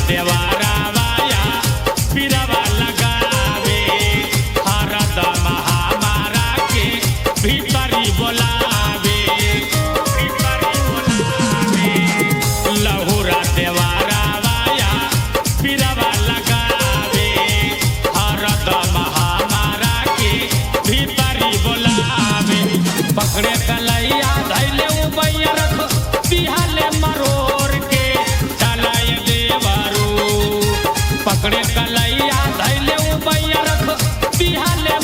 देवारा वाया पिरवा लगावे हरदम हमारा के भीतरी बोलावे लहुरा देवारा वाया पिरवा लगावे हरदम हमारा के भीतरी बोलावे पकड़े कलैया धैले उबैया रख बिहाले मरोर के चलाए देवरू पकड़े कलैया धैले उबैया रख बिहाले